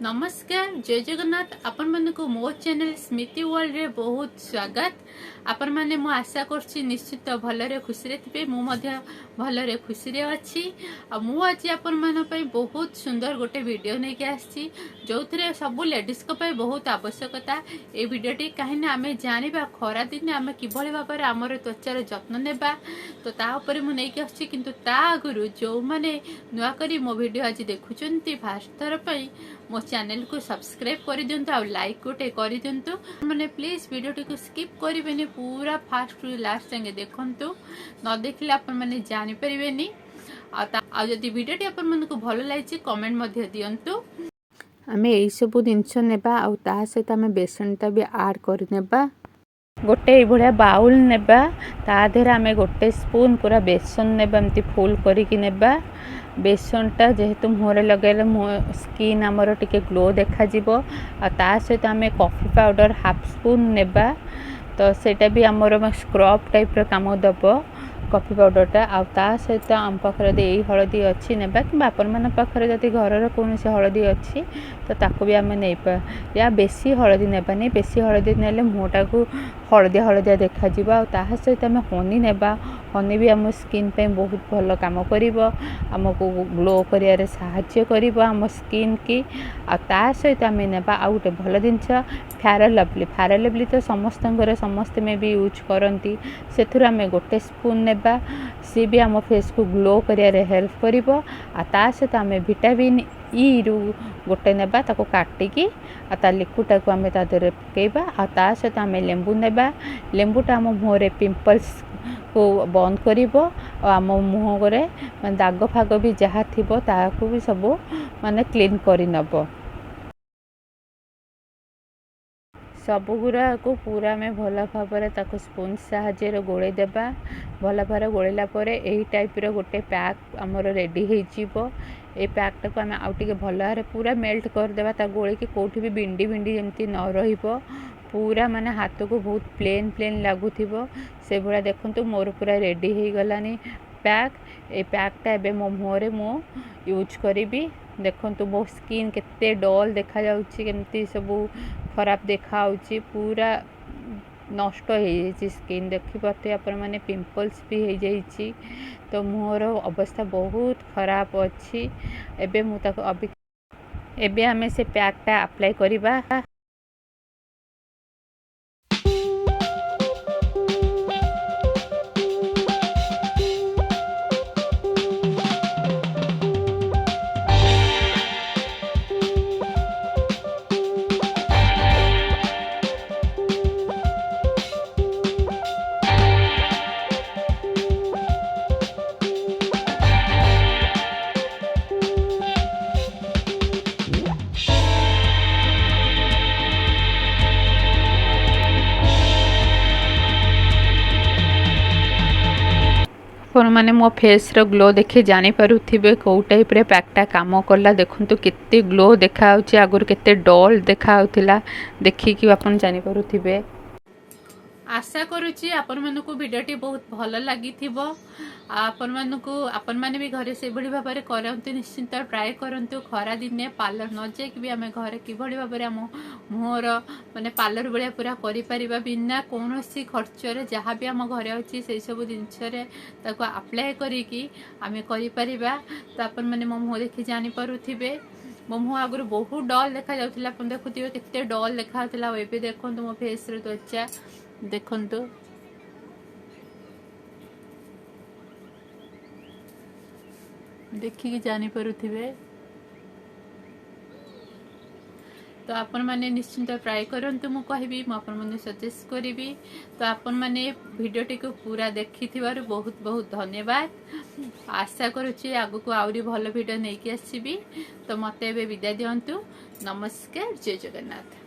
नमस्कार जय जगन्नाथ आपण मानक मो चैनल स्मृति वर्ल्ड रे बहुत स्वागत। आपण माने मो आशा करछि निश्चित भलरे खुशी रे थिबे। मु मध्य भलरे खुशी रे अछि। आ मु आज आपण मान पई बहुत सुंदर गोटे वीडियो नै के आछि जोथरे सब लेडीज को पई बहुत आवश्यकता। ए वीडियोटी काहिना आमे जानिबा खरा दिन आमे किभଳି भाबरे हमर त्वचार जत्न नेबा तो ता ऊपर मु नै के आछि। किंतु ता गुरु जो माने नुआ करी मो वीडियो आज देखुचंती फास्ट थर पई मो चैनल को सब्सक्राइब कर दिंतु आ लाइक गोटे कर दिंतु। मैंने प्लीज वीडियो टी को स्किप करें पूरा फास्ट टू लास्ट संगे देखंतु न देखले अपन माने जानि परिबेनी। आ जदि वीडियो टी अपन मन को भलो लागिछि कमेंट मध्ये दियंतु। आमे एई सब जिनस नेबा आ ता सहित आमे बेसन ता भी ऐड कर नेबा। गोटे ए भलिया बाउल नेबा ता देर आमे गोटे स्पून पूरा बेसन नेबा एमती फुल करिकि नेबा। बेसनटा जेहेतु मुहरे लगेले स्किन आमर टिके ग्लो देखा जिवो। आ ता सहित आमे कॉफी पाउडर हाफ स्पून नेबा तो सेटा भी आमर स्क्रब टाइप रो काम दबो कॉफी पाउडरटा। आ ता सहित आम पाखरे दे हळदी अछि नेबा कि आपण मन पाखरे जति घरर कोनसे हळदी अछि तो ताको भी आमे नेबा। या बेसी हळदी नेबा नै, बेसी हळदी नेले मुहटा को हळदिया हळदिया देखा जिवो। आ ता सहित आमे हनी नेबा। हनी भी आम स्किन पे बहुत भल काम करिवो, आमको ग्लो करियारे सहाय्य करिवो आम स्किन की। आ ता सहित आमे नेबा आ गोटे भल जिनस फेयर लवली। फेयर लवली तो समस्त समस्त में भी यूज करती से आमे गोटे स्पून नेबा। सी भी आम फेस को ग्लो करियारे हेल्प करिवो। आ ता सहित आमे विटामिन ई रु गोटे नेबा ताको काटिकी आ ता लिक्विड को आमे ता देरे पकेबा। आ ता सहित आमे लेंबू नेबा। लेंबूटा आम मुहरे पिंपल्स को बंद करिवो। आम मुह रे माने दाग फाग भी जहाँ थिबो ताको भी सब माने क्लीन करि नबो। सबुगुरा को पूरा में भल भाव ताको स्पून साहाଯ୍य गोले देबा। भल भाव गोलेला परे एही टाइप रो गोटे पैक हमर रेडी हो जिवो। ए पैकटा को आमे आउ टिके भल भाव पूरा मेल्ट कर देबा ता गोले की कोठी भी बिंडी बिंडी जेमती न रहिबो। पूरा माने हाथ को बहुत प्लेन प्लेन लागुथिबो से भला देखंतु मोर पूरा रेडी हो गलानी पैक। ए पैकटा एबे मो मुहरे मो यूज करिबी। देखंतु मो स्किन केते डल देखा जाउची, केमती सब खराब देखा आउची, पूरा नष्ट हो जाइए स्किन देखि पाते अपन माने पिंपल्स भी हो जाइए। तो मुहर अवस्था बहुत खराब अच्छी। एबे मु ताको अभी एबे हमें से पैकटा अप्लाई करिबा। अपन माने मो फेस रो ग्लो देखि जानि पारुथिबे को टाइप रे पैकटा काम करला। देखंतु केते ग्लो देखा आउची, आगुर केते डल देखा आउथिला देखि कि अपन जानि पारुथिबे। आशा करुच्ची आपण मानकु वीडियोटी बहुत भल लगी थिबो। आपण मानकु आपण माने भी घरे से बड़ी भाबरे करंतु, निश्चिंत ट्राई करंतु। खरा दिने पार्लर न जाय कि भी आमे घरे कि बड़ी भाबरे हम मुहर माने पार्लर बळिया पूरा करि परिबा बिना कोनोसी खर्च रे। जहाँ भी हम घरे अछि से सब जिंस रे ताको अप्लाई करी कि आमे करि परिबा। तो आपण माने मो मुह देखि जानि पारुथिबे मो मुह आगुर बहुत डल देखा जाउथिला। आपण देखुथिबे केते डल देखा आउथिला। एबे देखंतु मो फेस रे त्वचा देखंतु देखिए जानी पारुथिबे। तो आपण माने निश्चिंत ट्राई करंतु। मु कहबी मु आपण माने सजेस्ट करिवि। तो आपण माने वीडियोटी को पूरा देखि थिबारु बहुत बहुत धन्यवाद। आशा करूची आगु को आउरी भलो वीडियो नै कि आसीबी। तो मते एबे विदाय दियंतु। नमस्कार जय जगन्नाथ।